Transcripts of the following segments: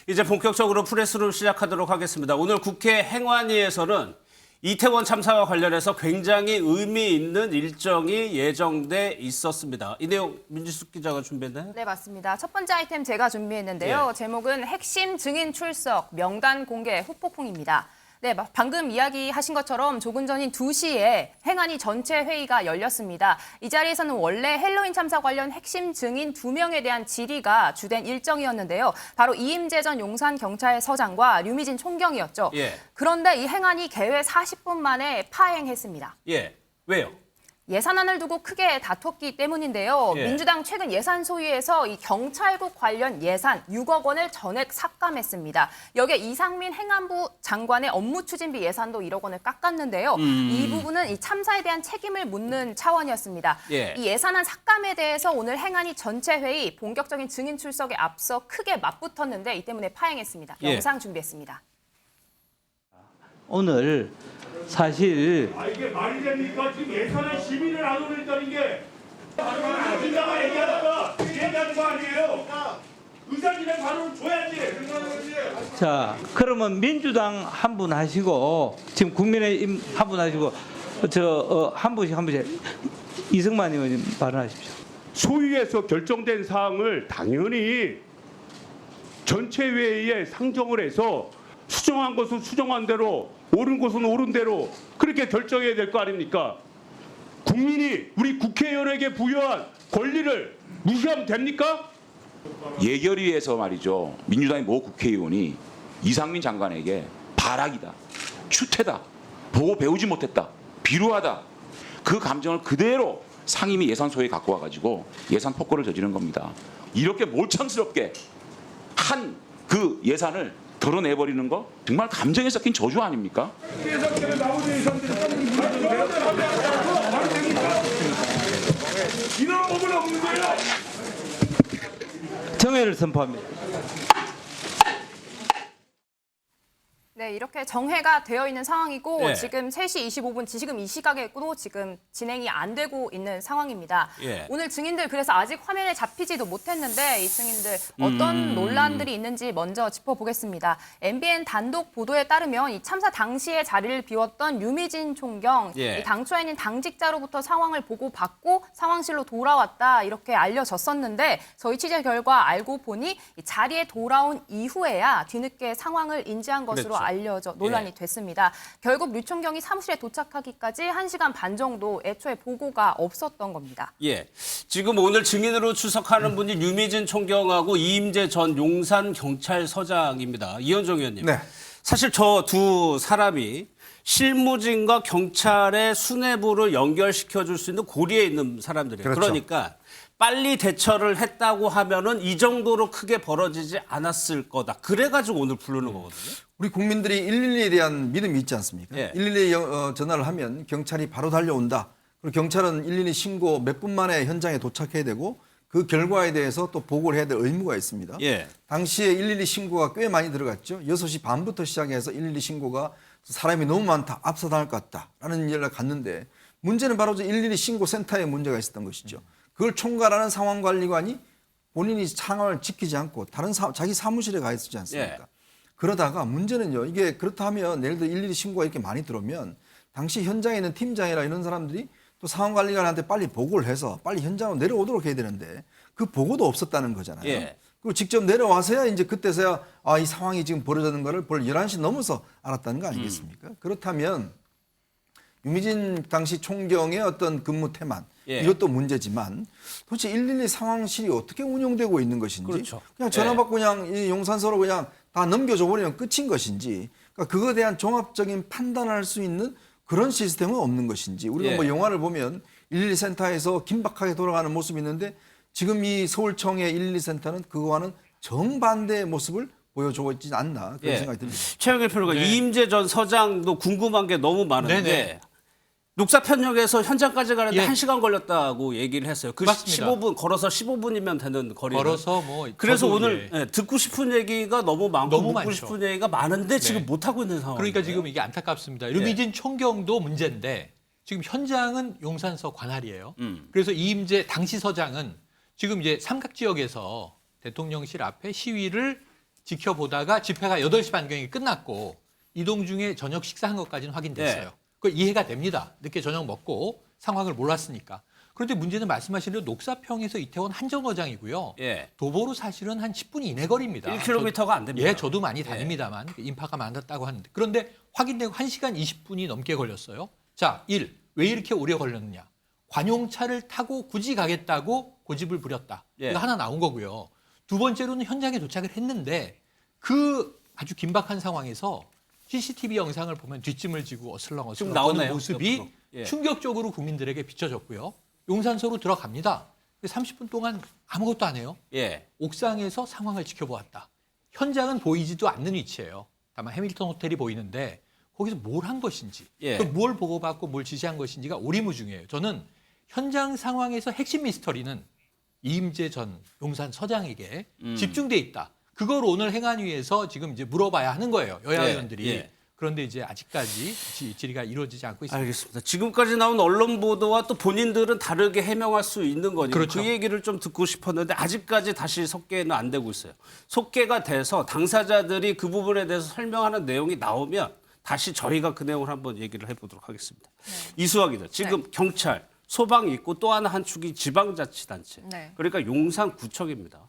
이제 본격적으로 프레스룸 시작하도록 하겠습니다. 오늘 국회 행안위에서는 이태원 참사와 관련해서 굉장히 의미 있는 일정이 예정돼 있었습니다. 이 내용 민지숙 기자가 준비했나요? 네, 맞습니다. 첫 번째 아이템 제가 준비했는데요. 예. 제목은 핵심 증인 출석, 명단 공개, 후폭풍입니다. 네, 방금 이야기하신 것처럼 조금 전인 2시에 행안위 전체 회의가 열렸습니다. 이 자리에서는 원래 헬로윈 참사 관련 핵심 증인 2명에 대한 질의가 주된 일정이었는데요. 바로 이임재 전 용산경찰서장과 류미진 총경이었죠. 예. 그런데 이 행안위 개회 40분 만에 파행했습니다. 예. 왜요? 예산안을 두고 크게 다퉜기 때문인데요. 예. 민주당 최근 예산 소위에서 이 경찰국 관련 예산 6억 원을 전액 삭감했습니다. 여기에 이상민 행안부 장관의 업무 추진비 예산도 1억 원을 깎았는데요. 이 부분은 이 참사에 대한 책임을 묻는 차원이었습니다. 예. 이 예산안 삭감에 대해서 오늘 행안위 전체 회의 본격적인 증인 출석에 앞서 크게 맞붙었는데 이 때문에 파행했습니다. 예. 영상 준비했습니다. 오늘 사실 이게 말이 됩니까? 지금 예산에 시민을 안 올린다는 게 민주당가 얘기하다가 얘기하는 거 아니에요? 의사진행 발언을 줘야지. 자 그러면 민주당 한 분 하시고 지금 국민의힘 한 분 하시고 한 분씩 이승만 의원님 발언하십시오. 소위에서 결정된 사항을 당연히 전체 회의에 상정을 해서 수정한 것은 수정한 대로 옳은 것은 옳은 대로 그렇게 결정해야 될 거 아닙니까? 국민이 우리 국회의원에게 부여한 권리를 무시하면 됩니까? 예결위에서 말이죠. 민주당의 모 국회의원이 이상민 장관에게 발악이다, 추태다, 보고 배우지 못했다, 비루하다. 그 감정을 그대로 상임위 예산소에 갖고 와가지고 예산 폭거를 저지른 겁니다. 이렇게 몰창스럽게 한 그 예산을 덜어내버리는 거 정말 감정에 섞인 저주 아닙니까? 이런 법은 없는 거예요. 정회를 선포합니다. 네, 이렇게 정회가 되어 있는 상황이고 예. 지금 3시 25분 지금 이 시각에도 지금 진행이 안 되고 있는 상황입니다. 예. 오늘 증인들 그래서 아직 화면에 잡히지도 못했는데 이 증인들 어떤 논란들이 있는지 먼저 짚어보겠습니다. MBN 단독 보도에 따르면 이 참사 당시에 자리를 비웠던 류미진 총경 예. 이 당초에는 당직자로부터 상황을 보고받고 상황실로 돌아왔다 이렇게 알려졌었는데 저희 취재 결과 알고 보니 이 자리에 돌아온 이후에야 뒤늦게 상황을 인지한 것으로 그랬죠. 알려져 논란이 예. 됐습니다. 결국 류 총경이 사무실에 도착하기까지 1시간 반 정도 애초에 보고가 없었던 겁니다. 예. 지금 오늘 증인으로 출석하는 분이 류미진 총경하고 이임재 전 용산경찰서장입니다. 이현정 의원님. 네. 사실 저 두 사람이 실무진과 경찰의 수뇌부를 연결시켜줄 수 있는 고리에 있는 사람들이에요. 그렇죠. 그러니까 빨리 대처를 했다고 하면은 이 정도로 크게 벌어지지 않았을 거다. 그래가지고 오늘 부르는 거거든요. 우리 국민들이 112에 대한 믿음이 있지 않습니까? 예. 112에 전화를 하면 경찰이 바로 달려온다. 그리고 경찰은 112 신고 몇 분 만에 현장에 도착해야 되고 그 결과에 대해서 또 보고를 해야 될 의무가 있습니다. 예. 당시에 112 신고가 꽤 많이 들어갔죠. 6시 반부터 시작해서 112 신고가 사람이 너무 많다, 압사당할 것 같다라는 연락을 갔는데 문제는 바로 112 신고 센터에 문제가 있었던 것이죠. 그걸 총괄하는 상황관리관이 본인이 상황을 지키지 않고 다른 자기 사무실에 가 있었지 않습니까? 예. 그러다가 문제는요. 이게 그렇다면 예를 들어 112 신고가 이렇게 많이 들어오면 당시 현장에 있는 팀장이나 이런 사람들이 또 상황관리관한테 빨리 보고를 해서 빨리 현장으로 내려오도록 해야 되는데 그 보고도 없었다는 거잖아요. 예. 그리고 직접 내려와서야 이제 그때서야 이 상황이 지금 벌어졌는 거를 벌 11시 넘어서 알았다는 거 아니겠습니까? 그렇다면 유미진 당시 총경의 어떤 근무 태만 예. 이것도 문제지만 도대체 112 상황실이 어떻게 운영되고 있는 것인지 그렇죠. 그냥 전화 예. 받고 그냥 이 용산서로 그냥 다 넘겨줘 버리면 끝인 것인지 그러니까 그거에 대한 종합적인 판단을 할 수 있는 그런 시스템은 없는 것인지 우리가 예. 뭐 영화를 보면 112 센터에서 긴박하게 돌아가는 모습이 있는데 지금 이 서울청의 112 센터는 그거와는 정반대의 모습을 보여주고 있지 않나 그런 예. 생각이 듭니다. 최영일 평론가 이임재 전 서장도 궁금한 게 너무 많은데 네네. 녹사편역에서 현장까지 가는데 예. 1시간 걸렸다고 얘기를 했어요. 그 맞습니다. 15분 걸어서 15분이면 되는 거리를. 걸어서 뭐 그래서 저도 오늘 예. 듣고 싶은 얘기가 너무 많고 너무 묻고 많죠. 싶은 얘기가 많은데 지금 네. 못 하고 있는 상황. 그러니까 지금 이게 안타깝습니다. 류미진 총경도 문제인데 지금 현장은 용산서 관할이에요. 그래서 이임재 당시 서장은 지금 이제 삼각 지역에서 대통령실 앞에 시위를 지켜보다가 집회가 8시 반경에 끝났고 이동 중에 저녁 식사한 것까지는 확인됐어요. 네. 그 이해가 됩니다. 늦게 저녁 먹고 상황을 몰랐으니까. 그런데 문제는 말씀하신 대로 녹사평에서 이태원 한정거장이고요. 예. 도보로 사실은 한 10분 이내 거리입니다. 1km가 안 됩니다. 예, 저도 많이 다닙니다만 인파가 많았다고 하는데 그런데 확인되고 1시간 20분이 넘게 걸렸어요. 자, 왜 이렇게 오래 걸렸느냐? 관용차를 타고 굳이 가겠다고 고집을 부렸다. 예. 이거 하나 나온 거고요. 두 번째로는 현장에 도착을 했는데 그 아주 긴박한 상황에서 CCTV 영상을 보면 뒷짐을 지고 지금 어슬렁어슬렁 나오네요. 거는 모습이 옆으로. 예. 충격적으로 국민들에게 비춰졌고요. 용산소로 들어갑니다. 30분 동안 아무것도 안 해요. 예. 옥상에서 상황을 지켜보았다. 현장은 보이지도 않는 위치예요. 다만 해밀턴 호텔이 보이는데 거기서 뭘 한 것인지, 예. 또 뭘 보고받고 뭘 지시한 것인지가 오리무중이에요. 저는 현장 상황에서 핵심 미스터리는 이임재 전 용산 서장에게 집중돼 있다. 그걸 오늘 행안위에서 지금 이제 물어봐야 하는 거예요. 여야 예. 의원들이. 예. 그런데 이제 아직까지 질의가 이루어지지 않고 있습니다. 알겠습니다. 지금까지 나온 언론 보도와 또 본인들은 다르게 해명할 수 있는 거니까 그렇죠. 그 얘기를 좀 듣고 싶었는데 아직까지 다시 속개는 안 되고 있어요. 속개가 돼서 당사자들이 그 부분에 대해서 설명하는 내용이 나오면 다시 저희가 그 내용을 한번 얘기를 해보도록 하겠습니다. 이수아 기자, 지금 경찰, 소방이 있고 또 하나 한 축이 지방자치단체. 네. 그러니까 용산구청입니다.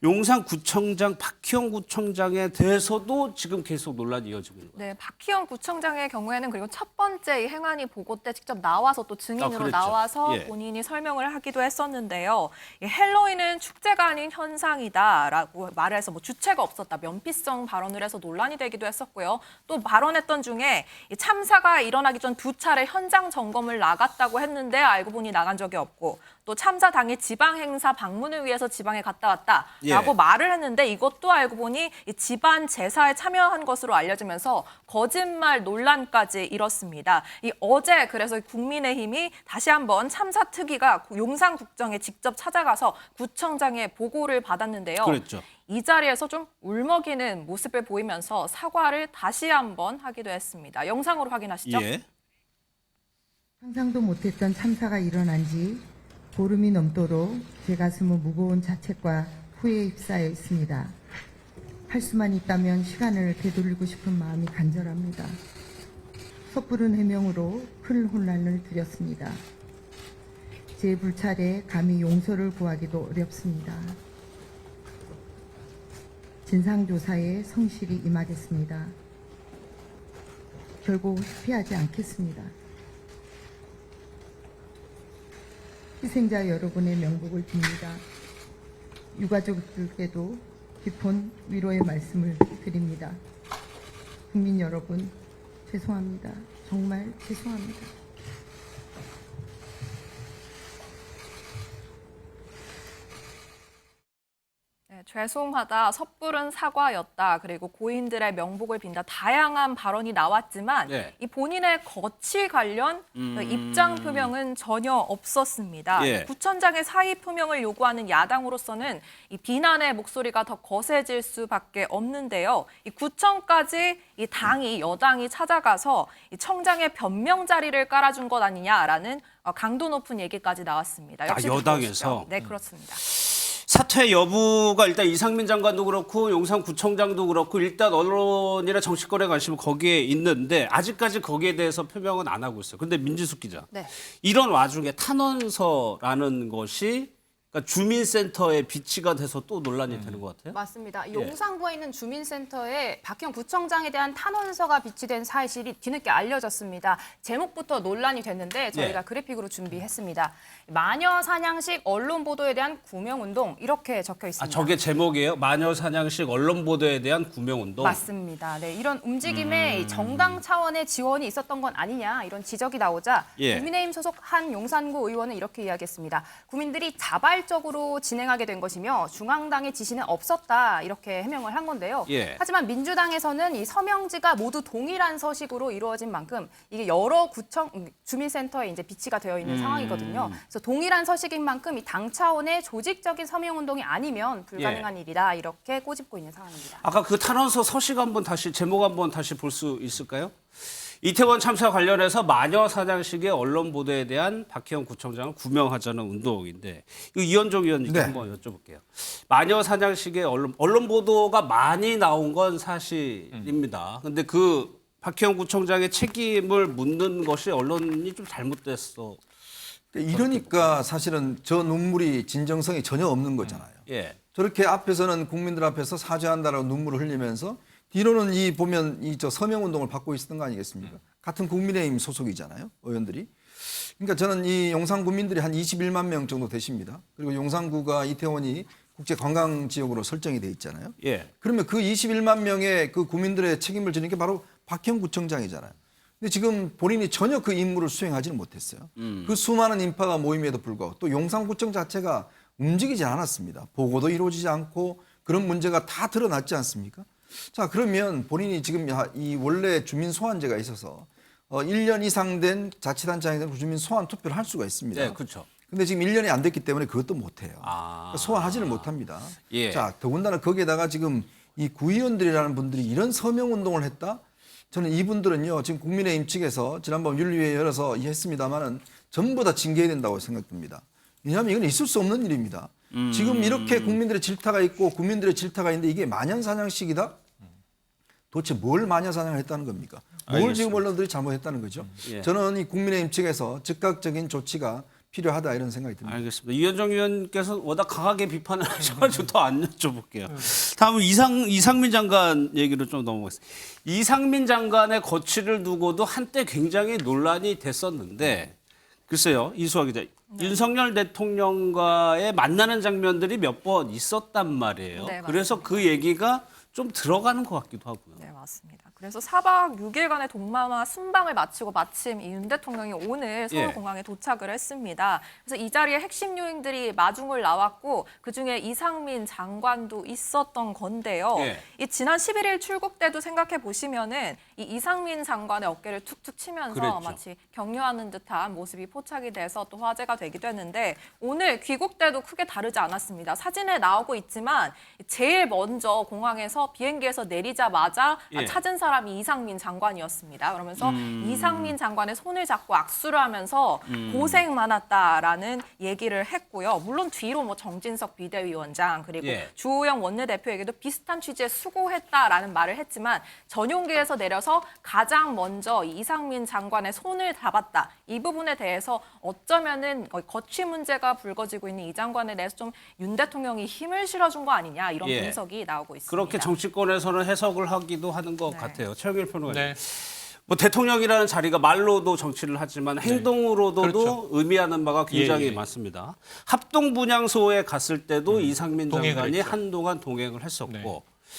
용산구청장 박희영 구청장에 대해서도 지금 계속 논란이 이어지고 있는 거예요. 네, 박희영 구청장의 경우에는 그리고 첫 번째 이 행안위 보고 때 직접 나와서 또 증인으로 그랬죠. 나와서 예. 본인이 설명을 하기도 했었는데요. 이 헬로윈은 축제가 아닌 현상이다라고 말을 해서 뭐 주체가 없었다, 면피성 발언을 해서 논란이 되기도 했었고요. 또 발언했던 중에 이 참사가 일어나기 전 2차례 현장 점검을 나갔다고 했는데 알고 보니 나간 적이 없고 또 참사 당일 지방 행사 방문을 위해서 지방에 갔다 왔다라고 예. 말을 했는데 이것도 알고 보니 이 집안 제사에 참여한 것으로 알려지면서 거짓말 논란까지 일었습니다. 이 어제 그래서 국민의힘이 다시 한번 참사 특위가 용산구청에 직접 찾아가서 구청장의 보고를 받았는데요. 그랬죠. 이 자리에서 좀 울먹이는 모습을 보이면서 사과를 다시 한번 하기도 했습니다. 영상으로 확인하시죠. 예. 상상도 못했던 참사가 일어난 지 보름이 넘도록 제 가슴은 무거운 자책과 후회에 휩싸여 있습니다. 할 수만 있다면 시간을 되돌리고 싶은 마음이 간절합니다. 섣부른 해명으로 큰 혼란을 드렸습니다. 제 불찰에 감히 용서를 구하기도 어렵습니다. 진상조사에 성실히 임하겠습니다. 결국 회피하지 않겠습니다. 희생자 여러분의 명복을 빕니다. 유가족들께도 깊은 위로의 말씀을 드립니다. 국민 여러분, 죄송합니다. 정말 죄송합니다. 네, 죄송하다, 섣부른 사과였다, 그리고 고인들의 명복을 빈다 다양한 발언이 나왔지만 네. 이 본인의 거취 관련 입장 표명은 전혀 없었습니다. 예. 구청장의 사의 표명을 요구하는 야당으로서는 이 비난의 목소리가 더 거세질 수밖에 없는데요. 이 구청까지 이 당이 여당이 찾아가서 이 청장의 변명 자리를 깔아준 것 아니냐라는 강도 높은 얘기까지 나왔습니다. 역시 여당에서? 네, 그렇습니다. 사퇴 여부가 일단 이상민 장관도 그렇고 용산구청장도 그렇고 일단 언론이나 정치권의 관심은 거기에 있는데 아직까지 거기에 대해서 표명은 안 하고 있어요. 그런데 민지숙 기자, 네. 이런 와중에 탄원서라는 것이 그러니까 주민센터에 비치가 돼서 또 논란이 되는 것 같아요. 맞습니다. 용산구에 있는 주민센터에 박희영 구청장에 대한 탄원서가 비치된 사실이 뒤늦게 알려졌습니다. 제목부터 논란이 됐는데 저희가 예. 그래픽으로 준비했습니다. 마녀 사냥식 언론 보도에 대한 구명 운동 이렇게 적혀 있습니다. 아, 저게 제목이에요? 마녀 사냥식 언론 보도에 대한 구명 운동. 맞습니다. 네, 이런 움직임에 이 정당 차원의 지원이 있었던 건 아니냐 이런 지적이 나오자 예. 국민의힘 소속 한 용산구 의원은 이렇게 이야기했습니다. 국민들이 자발적으로 진행하게 된 것이며 중앙당의 지시는 없었다 이렇게 해명을 한 건데요. 예. 하지만 민주당에서는 이 서명지가 모두 동일한 서식으로 이루어진 만큼 이게 여러 구청 주민센터에 이제 비치가 되어 있는 상황이거든요. 그래서 동일한 서식인 만큼 이 당 차원의 조직적인 서명 운동이 아니면 불가능한 일이다 이렇게 꼬집고 있는 상황입니다. 아까 그 탄원서 서식 한번 다시 제목 한번 다시 볼 수 있을까요? 이태원 참사 관련해서 마녀 사냥식의 언론 보도에 대한 박혜영 구청장을 구명하자는 운동인데 이거 이현종 의원님께 네. 한번 여쭤볼게요. 마녀 사냥식의 언론 보도가 많이 나온 건 사실입니다. 근데 그 박혜영 구청장의 책임을 묻는 것이 언론이 좀 잘못됐어. 이러니까 사실은 저 눈물이 진정성이 전혀 없는 거잖아요. 예. 저렇게 앞에서는 국민들 앞에서 사죄한다라고 눈물을 흘리면서 뒤로는 이 보면 이 저 서명 운동을 받고 있었던 거 아니겠습니까? 같은 국민의힘 소속이잖아요, 의원들이. 그러니까 저는 이 용산 구민들이 한 21만 명 정도 되십니다. 그리고 용산구가 이태원이 국제 관광 지역으로 설정이 돼 있잖아요. 예. 그러면 그 21만 명의 그 국민들의 책임을 지는 게 바로 박형 구청장이잖아요. 근데 지금 본인이 전혀 그 임무를 수행하지는 못했어요. 그 수많은 인파가 모임에도 불구하고 또 용산구청 자체가 움직이지 않았습니다. 보고도 이루어지지 않고 그런 문제가 다 드러났지 않습니까? 자, 그러면 본인이 지금 이 원래 주민 소환제가 있어서 1년 이상 된 자치단체장이 주민 소환 투표를 할 수가 있습니다. 네, 그렇죠. 근데 지금 1년이 안 됐기 때문에 그것도 못해요. 아. 소환하지는 못합니다. 예. 자, 더군다나 거기에다가 지금 이 구의원들이라는 분들이 이런 서명 운동을 했다? 저는 이분들은요, 지금 국민의힘 측에서 지난번 윤리위에 열어서 했습니다만은 전부 다 징계해야 된다고 생각됩니다. 왜냐하면 이건 있을 수 없는 일입니다. 지금 이렇게 국민들의 질타가 있고 국민들의 질타가 있는데 이게 마녀사냥식이다? 도대체 뭘 마녀사냥을 했다는 겁니까? 뭘 알겠습니다. 지금 언론들이 잘못했다는 거죠? 예. 저는 이 국민의힘 측에서 즉각적인 조치가 필요하다 이런 생각이 듭니다. 알겠습니다. 이현정 의원께서 워낙 강하게 비판을 하셔가지고 더 안 여쭤볼게요. 다음은 이상민 장관 얘기로 좀 넘어가겠습니다. 이상민 장관의 거취를 두고도 한때 굉장히 논란이 됐었는데 글쎄요, 이수아 기자. 윤석열 대통령과의 만나는 장면들이 몇 번 있었단 말이에요. 네, 그래서 그 얘기가 좀 들어가는 것 같기도 하고요. 네, 맞습니다. 그래서 4박 6일간의 동남아 순방을 마치고 마침 이 윤 대통령이 오늘 서울공항에 도착을 했습니다. 그래서 이 자리에 핵심 요인들이 마중을 나왔고 그중에 이상민 장관도 있었던 건데요. 예. 이 지난 11일 출국 때도 생각해 보시면은 이 이상민 장관의 어깨를 툭툭 치면서 그랬죠. 마치 격려하는 듯한 모습이 포착이 돼서 또 화제가 되기도 했는데 오늘 귀국 때도 크게 다르지 않았습니다. 사진에 나오고 있지만 제일 먼저 공항에서 비행기에서 내리자마자 예. 찾은 사람이 이상민 장관이었습니다. 그러면서 이상민 장관의 손을 잡고 악수를 하면서 고생 많았다라는 얘기를 했고요. 물론 뒤로 뭐 정진석 비대위원장 그리고 예. 주호영 원내대표에게도 비슷한 취지에 수고했다라는 말을 했지만 전용기에서 내려서 가장 먼저 이상민 장관의 손을 잡았다. 이 부분에 대해서 어쩌면은 거취 문제가 불거지고 있는 이 장관에 대해서 좀 윤 대통령이 힘을 실어준 거 아니냐 이런 예. 분석이 나오고 있습니다. 그렇게 정치권에서는 해석을 하기도 하는 것 네. 같아요. 최영일 평론가님. 네. 뭐 대통령이라는 자리가 말로도 정치를 하지만 행동으로도 그렇죠. 의미하는 바가 굉장히 예. 많습니다. 합동분향소에 갔을 때도 이상민 동행을 장관이 했죠. 한동안 동행을 했었고 네.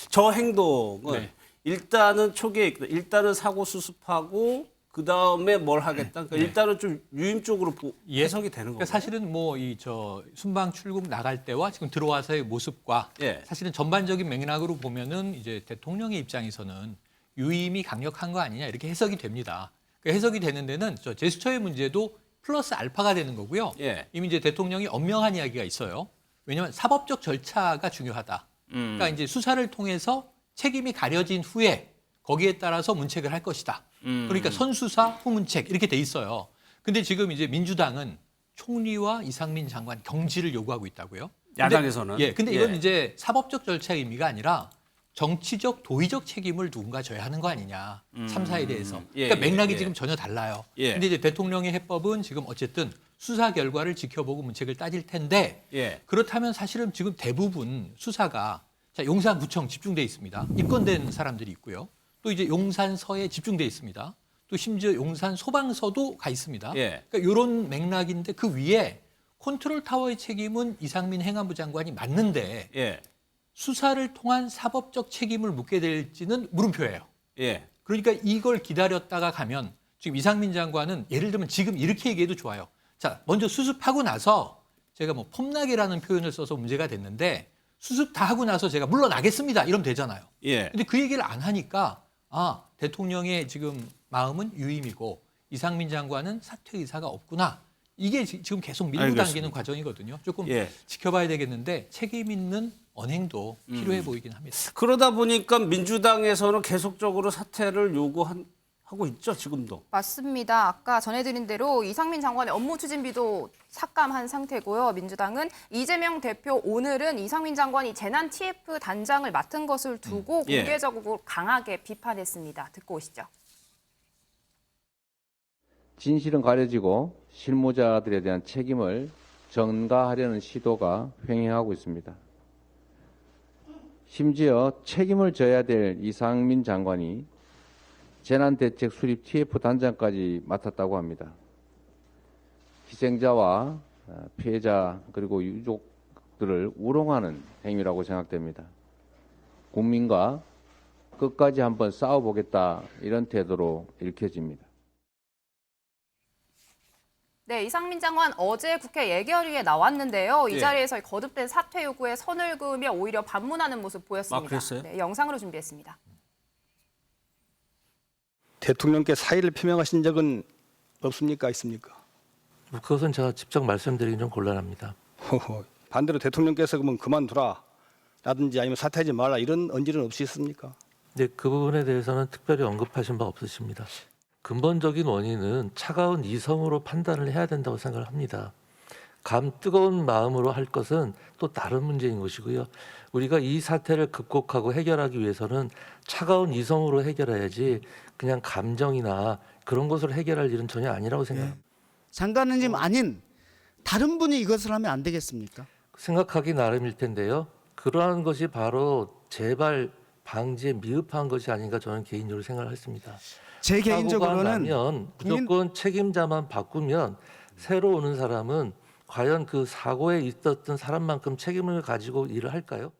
저 행동은 네. 일단은 초기에 일단은 사고 수습하고 그 다음에 뭘 하겠다. 그러니까 일단은 좀 유임적으로 예. 해석이 되는 그러니까 거예요. 사실은 뭐 이 저 순방 출국 나갈 때와 지금 들어와서의 모습과 예. 사실은 전반적인 맥락으로 보면은 이제 대통령의 입장에서는 유임이 강력한 거 아니냐 이렇게 해석이 됩니다. 그 해석이 되는 데는 저 제스처의 문제도 플러스 알파가 되는 거고요. 예. 이미 이제 대통령이 엄명한 이야기가 있어요. 왜냐하면 사법적 절차가 중요하다. 그러니까 이제 수사를 통해서 책임이 가려진 후에 거기에 따라서 문책을 할 것이다. 그러니까 선수사, 후문책 이렇게 돼 있어요. 근데 지금 이제 민주당은 총리와 이상민 장관 경질을 요구하고 있다고요. 근데, 야당에서는. 예, 근데 이건 예. 이제 사법적 절차의 의미가 아니라 정치적, 도의적 책임을 누군가 져야 하는 거 아니냐. 참사에 대해서. 예, 그러니까 맥락이 예. 지금 전혀 달라요. 예. 근데 이제 대통령의 해법은 지금 어쨌든 수사 결과를 지켜보고 문책을 따질 텐데 예. 그렇다면 사실은 지금 대부분 수사가 자, 용산구청 집중돼 있습니다. 입건된 사람들이 있고요. 또 이제 용산서에 집중돼 있습니다. 또 심지어 용산 소방서도 가 있습니다. 예. 그러니까 이런 맥락인데 그 위에 컨트롤 타워의 책임은 이상민 행안부 장관이 맞는데 예. 수사를 통한 사법적 책임을 묻게 될지는 물음표예요. 예. 그러니까 이걸 기다렸다가 가면 지금 이상민 장관은 예를 들면 지금 이렇게 얘기해도 좋아요. 자, 먼저 수습하고 나서 제가 뭐 폼나게라는 표현을 써서 문제가 됐는데 수습 다 하고 나서 제가 물러나겠습니다. 이러면 되잖아요. 예. 근데 그 얘기를 안 하니까 아, 대통령의 지금 마음은 유임이고 이상민 장관은 사퇴 의사가 없구나. 이게 지금 계속 밀고 알겠습니다. 당기는 과정이거든요. 조금 예. 지켜봐야 되겠는데 책임 있는 언행도 필요해 보이긴 합니다. 그러다 보니까 민주당에서는 계속적으로 사퇴를 요구하고 하고 있죠, 지금도. 맞습니다. 아까 전해드린 대로 이상민 장관의 업무 추진비도 삭감한 상태고요. 민주당은 이재명 대표 오늘은 이상민 장관이 재난 TF 단장을 맡은 것을 두고 예. 공개적으로 강하게 비판했습니다. 듣고 오시죠. 진실은 가려지고 실무자들에 대한 책임을 전가하려는 시도가 횡행하고 있습니다. 심지어 책임을 져야 될 이상민 장관이 재난대책 수립 TF 단장까지 맡았다고 합니다. 희생자와 피해자 그리고 유족들을 우롱하는 행위라고 생각됩니다. 국민과 끝까지 한번 싸워보겠다 이런 태도로 읽혀집니다. 네, 이상민 장관 어제 국회 예결위에 나왔는데요. 이 예. 자리에서 거듭된 사퇴 요구에 선을 그으며 오히려 반문하는 모습 보였습니다. 아, 그랬어요? 네, 영상으로 준비했습니다. 대통령께 사의를 표명하신 적은 없습니까? 있습니까? 그것은 제가 직접 말씀드리긴 좀 곤란합니다. 반대로 대통령께서 그러면 그만두라 라든지 아니면 사퇴하지 말라 이런 언질은 없이 있습니까? 근데 그 부분에 대해서는 특별히 언급하신 바 없으십니다. 근본적인 원인은 차가운 이성으로 판단을 해야 된다고 생각을 합니다. 뜨거운 마음으로 할 것은 또 다른 문제인 것이고요. 우리가 이 사태를 극복하고 해결하기 위해서는 차가운 이성으로 해결해야지 그냥 감정이나 그런 것으로 해결할 일은 전혀 아니라고 생각합니다. 장관님 아닌 다른 분이 이것을 하면 안 되겠습니까? 생각하기 나름일 텐데요. 그러한 것이 바로 재발 방지에 미흡한 것이 아닌가 저는 개인적으로 생각을 했습니다. 제 사고가 개인적으로는 나면 무조건 책임자만 바꾸면 새로 오는 사람은 과연 그 사고에 있었던 사람만큼 책임을 가지고 일을 할까요?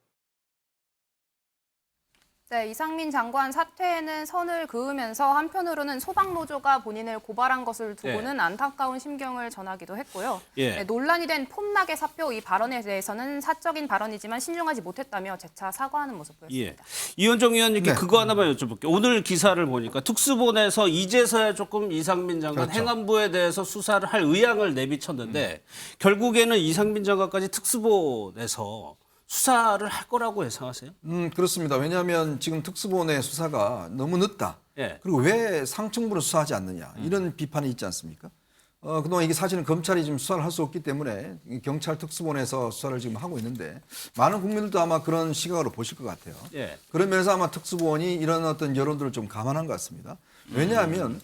네, 이상민 장관 사퇴에는 선을 그으면서 한편으로는 소방노조가 본인을 고발한 것을 두고는 안타까운 심경을 전하기도 했고요. 예. 네, 논란이 된 폼나게 사표 이 발언에 대해서는 사적인 발언이지만 신중하지 못했다며 재차 사과하는 모습 보였습니다. 예. 이현정 의원님께 네. 그거 하나만 여쭤볼게요. 오늘 기사를 보니까 특수본에서 이제서야 조금 이상민 장관 그렇죠. 행안부에 대해서 수사를 할 의향을 내비쳤는데 결국에는 이상민 장관까지 특수본에서 수사를 할 거라고 예상하세요? 그렇습니다. 왜냐하면 지금 특수본의 수사가 너무 늦다. 예. 그리고 왜 상층부로 수사하지 않느냐 이런 비판이 있지 않습니까? 그동안 이게 사실은 검찰이 지금 수사를 할 수 없기 때문에 이 경찰 특수본에서 수사를 지금 하고 있는데 많은 국민들도 아마 그런 시각으로 보실 것 같아요. 예. 그러면서 아마 특수본이 이런 어떤 여론들을 좀 감안한 것 같습니다. 왜냐하면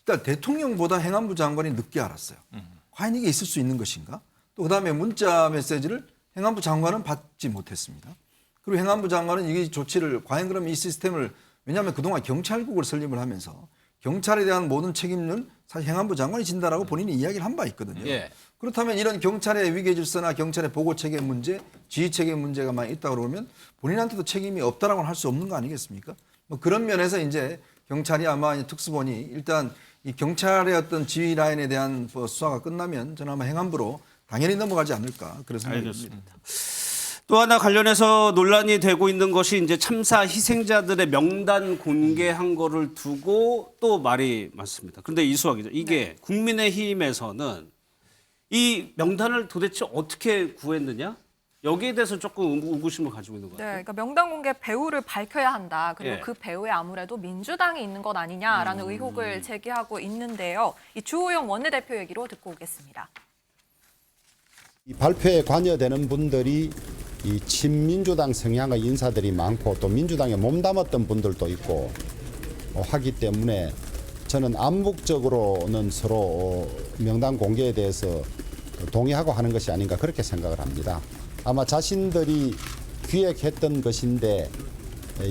일단 대통령보다 행안부 장관이 늦게 알았어요. 과연 이게 있을 수 있는 것인가? 또 그다음에 문자 메시지를 행안부 장관은 받지 못했습니다. 그리고 행안부 장관은 이 조치를 과연 그러면 이 시스템을 왜냐하면 그동안 경찰국을 설립을 하면서 경찰에 대한 모든 책임은 사실 행안부 장관이 진다라고 본인이 이야기를 한 바 있거든요. 예. 그렇다면 이런 경찰의 위계 질서나 경찰의 보고 체계 문제, 지휘 체계 문제가 많이 있다고 그러면 본인한테도 책임이 없다라고 할 수 없는 거 아니겠습니까? 뭐 그런 면에서 이제 경찰이 아마 특수본이 일단 이 경찰의 어떤 지휘 라인에 대한 수사가 끝나면 저는 아마 행안부로 당연히 넘어가지 않을까 그런 생각이 듭니다. 알겠습니다. 또 하나 관련해서 논란이 되고 있는 것이 이제 참사 희생자들의 명단 공개한 거를 두고 또 말이 많습니다. 그런데 이수아 기자, 이게 국민의힘에서는 이 명단을 도대체 어떻게 구했느냐? 여기에 대해서 조금 의구심을 가지고 있는 것 네, 같아요. 그러니까 명단 공개 배우를 밝혀야 한다. 그리고 예. 그 배우에 아무래도 민주당이 있는 것 아니냐라는 의혹을 제기하고 있는데요. 이 주호영 원내대표 얘기로 듣고 오겠습니다. 이 발표에 관여되는 분들이 이 친민주당 성향의 인사들이 많고 또 민주당에 몸담았던 분들도 있고 하기 때문에 저는 암묵적으로는 서로 명단 공개에 대해서 동의하고 하는 것이 아닌가 그렇게 생각을 합니다. 아마 자신들이 기획했던 것인데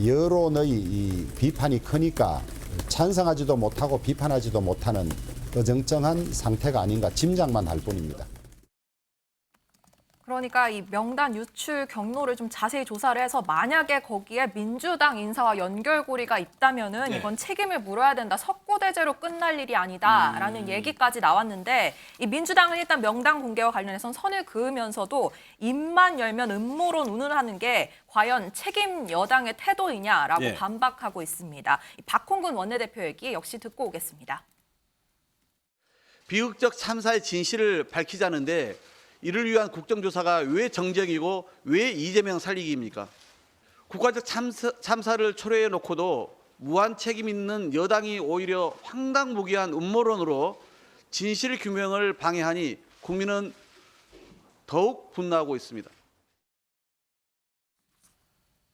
여론의 이 비판이 크니까 찬성하지도 못하고 비판하지도 못하는 어정쩡한 상태가 아닌가 짐작만 할 뿐입니다. 그러니까 이 명단 유출 경로를 좀 자세히 조사를 해서 만약에 거기에 민주당 인사와 연결고리가 있다면은 네. 이건 책임을 물어야 된다. 석고대죄로 끝날 일이 아니다라는 얘기까지 나왔는데 이 민주당은 일단 명단 공개와 관련해서 선을 그으면서도 입만 열면 음모론 운운하는 게 과연 책임 여당의 태도이냐라고 네. 반박하고 있습니다. 이 박홍근 원내대표 얘기 역시 듣고 오겠습니다. 비극적 참사의 진실을 밝히자는데 이를 위한 국정조사가 왜 정쟁이고 왜 이재명 살리기입니까? 국가적 참사를 초래해 놓고도 무한 책임 있는 여당이 오히려 황당무계한 음모론으로 진실 규명을 방해하니 국민은 더욱 분노하고 있습니다.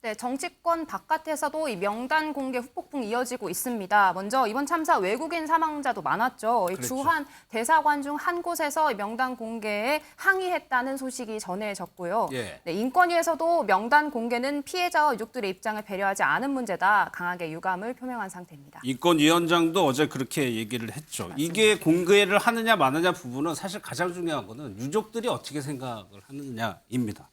네, 정치권 바깥에서도 이 명단 공개 후폭풍 이어지고 있습니다. 먼저 이번 참사 외국인 사망자도 많았죠. 이 그렇죠. 주한 대사관 중 한 곳에서 이 명단 공개에 항의했다는 소식이 전해졌고요. 예. 네, 인권위에서도 명단 공개는 피해자와 유족들의 입장을 배려하지 않은 문제다. 강하게 유감을 표명한 상태입니다. 인권위원장도 어제 그렇게 얘기를 했죠. 이게 공개를 하느냐 마느냐 부분은 사실 가장 중요한 거는 유족들이 어떻게 생각을 하느냐입니다.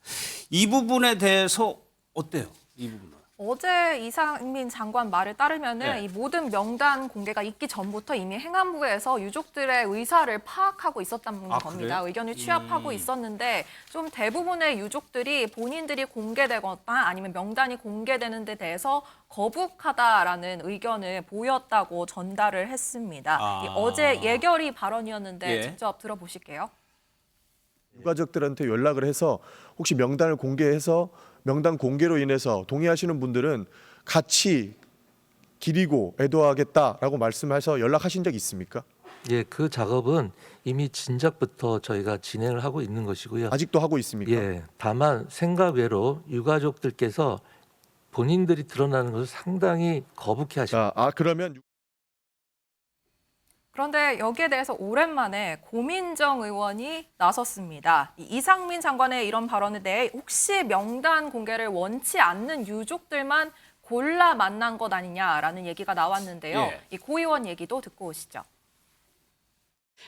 이 부분에 대해서 어때요? 이 부분은. 어제 이상민 장관 말에 따르면은 네. 이 모든 명단 공개가 있기 전부터 이미 행안부에서 유족들의 의사를 파악하고 있었다는 겁니다. 그래요? 의견을 취합하고 있었는데 좀 대부분의 유족들이 본인들이 공개되거나 아니면 명단이 공개되는 데 대해서 거북하다라는 의견을 보였다고 전달을 했습니다. 이 어제 예결위 발언이었는데 예. 직접 들어보실게요. 유가족들한테 연락을 해서 혹시 명단을 공개해서 명단 공개로 인해서 동의하시는 분들은 같이 기리고 애도하겠다라고 말씀해서 연락하신 적 있습니까? 예, 그 작업은 이미 진작부터 저희가 진행을 하고 있는 것이고요. 아직도 하고 있습니까? 예, 다만 생각 외로 유가족들께서 본인들이 드러나는 것을 상당히 거북해하십니다. 그러면 그런데 여기에 대해서 오랜만에 고민정 의원이 나섰습니다. 이상민 장관의 이런 발언에 대해 혹시 명단 공개를 원치 않는 유족들만 골라 만난 것 아니냐라는 얘기가 나왔는데요. 예. 이 고 의원 얘기도 듣고 오시죠.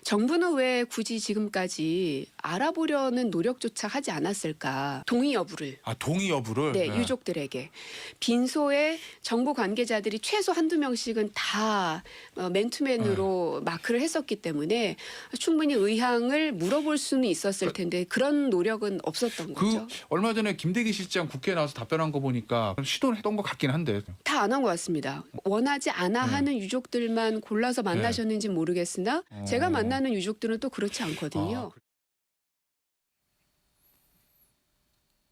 정부는 왜 굳이 지금까지 알아보려는 노력조차 하지 않았을까? 동의 여부를. 동의 여부를? 네, 유족들에게. 빈소에 정부 관계자들이 최소 한두 명씩은 다 맨투맨으로 마크를 했었기 때문에 충분히 의향을 물어볼 수는 있었을 텐데 그런 노력은 없었던 거죠. 얼마 전에 김대기 실장 국회에 나와서 답변한 거 보니까 시도를 했던 것 같긴 한데. 다 안 한 것 같습니다. 원하지 않아 하는 유족들만 골라서 만나셨는지 모르겠으나 제가 만나는 유족들은 또 그렇지 않거든요.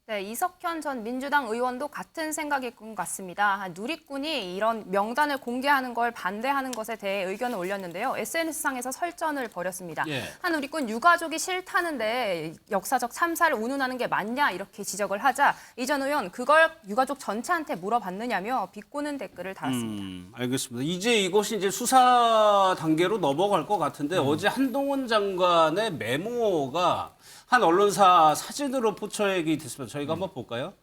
네, 이석현 전 민주당 의원도 같은 생각일 것 같습니다. 누리꾼이 이런 명단을 공개하는 걸 반대하는 것에 대해 의견을 올렸는데요. SNS상에서 설전을 벌였습니다. 예. 한 누리꾼 유가족이 싫다는데 역사적 참사를 운운하는 게 맞냐 이렇게 지적을 하자 이 전 의원 그걸 유가족 전체한테 물어봤느냐며 비꼬는 댓글을 달았습니다. 알겠습니다. 이제 이것이 이제 수사 단계로 넘어갈 것 같은데 어제 한동훈 장관의 메모가 한 언론사 사진으로 포착이 됐습니다. 저희가 한번 볼까요?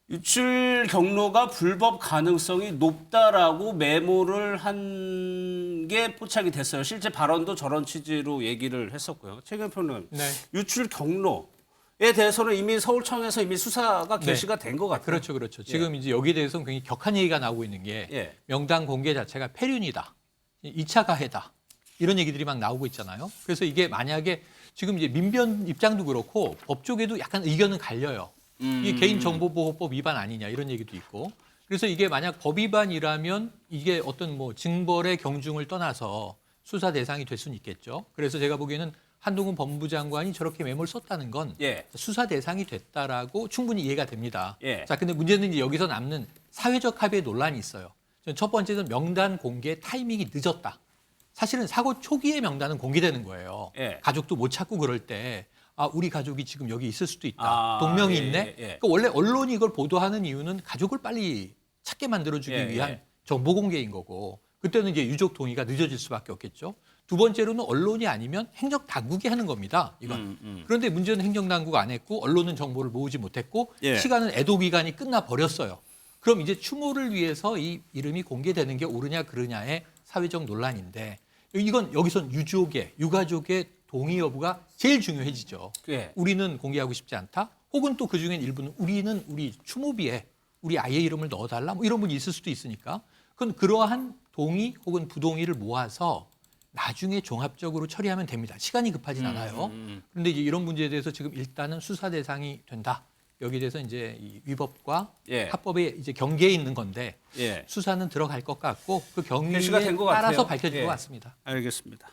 유출 경로가 불법 가능성이 높다라고 메모를 한 게 포착이 됐어요. 실제 발언도 저런 취지로 얘기를 했었고요. 최경영 평론가님, 유출 경로에 대해서는 이미 서울청에서 이미 수사가 개시가 된 것 같아요. 그렇죠, 그렇죠. 지금 이제 여기에 대해서는 굉장히 격한 얘기가 나오고 있는 게 명단 공개 자체가 폐륜이다, 2차 가해다 이런 얘기들이 막 나오고 있잖아요. 그래서 이게 만약에 지금 이제 민변 입장도 그렇고 법 쪽에도 약간 의견은 갈려요. 이게 개인정보보호법 위반 아니냐 이런 얘기도 있고. 그래서 이게 만약 법 위반이라면 이게 어떤 뭐 징벌의 경중을 떠나서 수사 대상이 될 수는 있겠죠. 그래서 제가 보기에는 한동훈 법무장관이 저렇게 메모를 썼다는 건 수사 대상이 됐다라고 충분히 이해가 됩니다. 자, 근데 문제는 이제 여기서 남는 사회적 합의의 논란이 있어요. 첫 번째는 명단 공개 타이밍이 늦었다. 사실은 사고 초기에 명단은 공개되는 거예요. 가족도 못 찾고 그럴 때 우리 가족이 지금 여기 있을 수도 있다. 동명이 있네. 그러니까 원래 언론이 이걸 보도하는 이유는 가족을 빨리 찾게 만들어주기 위한 정보 공개인 거고 그때는 이제 유족 동의가 늦어질 수밖에 없겠죠. 두 번째로는 언론이 아니면 행정당국이 하는 겁니다. 이건. 그런데 문제는 행정당국 안 했고 언론은 정보를 모으지 못했고 시간은 애도 기간이 끝나 버렸어요. 그럼 이제 추모를 위해서 이 이름이 공개되는 게 옳으냐 그르냐의 사회적 논란인데 이건 여기선 유가족의 동의 여부가 제일 중요해지죠. 우리는 공개하고 싶지 않다. 혹은 또 그중엔 일부는 우리는 우리 추모비에 우리 아이의 이름을 넣어달라. 뭐 이런 분이 있을 수도 있으니까. 그건 그러한 동의 혹은 부동의를 모아서 나중에 종합적으로 처리하면 됩니다. 시간이 급하진 않아요. 그런데 이제 이런 문제에 대해서 지금 일단은 수사 대상이 된다. 여기에 대해서 이제 이 위법과 합법의 이제 경계에 있는 건데 수사는 들어갈 것 같고 그 경위에 따라서 밝혀질 것 같습니다. 알겠습니다.